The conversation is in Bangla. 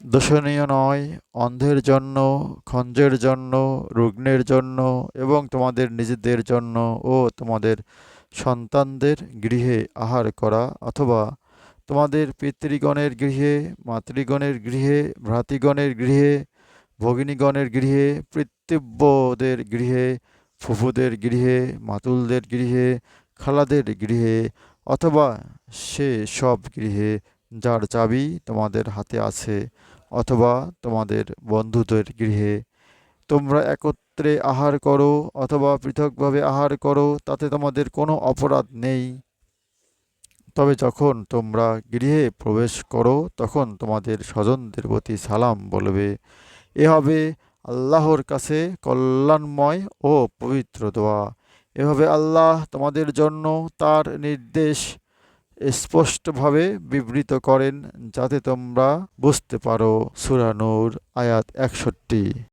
দোষণীয় নয়, অন্ধের জন্য, খঞ্জের জন্য, রুগ্নের জন্য এবং তোমাদের নিজেদের জন্য ও তোমাদের সন্তানদের গৃহে আহার করা, অথবা তোমাদের পিতৃগণের গৃহে, মাতৃগণের গৃহে, ভ্রাতৃগণের গৃহে, ভগিনীগণের গৃহে, পিতৃব্যদের গৃহে, ফুফুদের গৃহে, মাতুলদের গৃহে, খালাদের গৃহে, অথবা সে সব গৃহে যার চাবি তোমাদের হাতে আছে, অথবা তোমাদের বন্ধুদের গৃহে। তোমরা একত্রে আহার করো অথবা পৃথকভাবে আহার করো, তাতে তোমাদের কোনো অপরাধ নেই। তবে যখন তোমরা গৃহে প্রবেশ করো, তখন তোমাদের স্বজনদের প্রতি সালাম বলবে। এ হবে আল্লাহর কাছে কল্যাণময় ও পবিত্র দোয়া। এভাবে আল্লাহ তোমাদের জন্য তার নির্দেশ স্পষ্টভাবে বিবৃত করেন, যাতে তোমরা বুঝতে পারো। সূরা নূর আয়াত ৬১।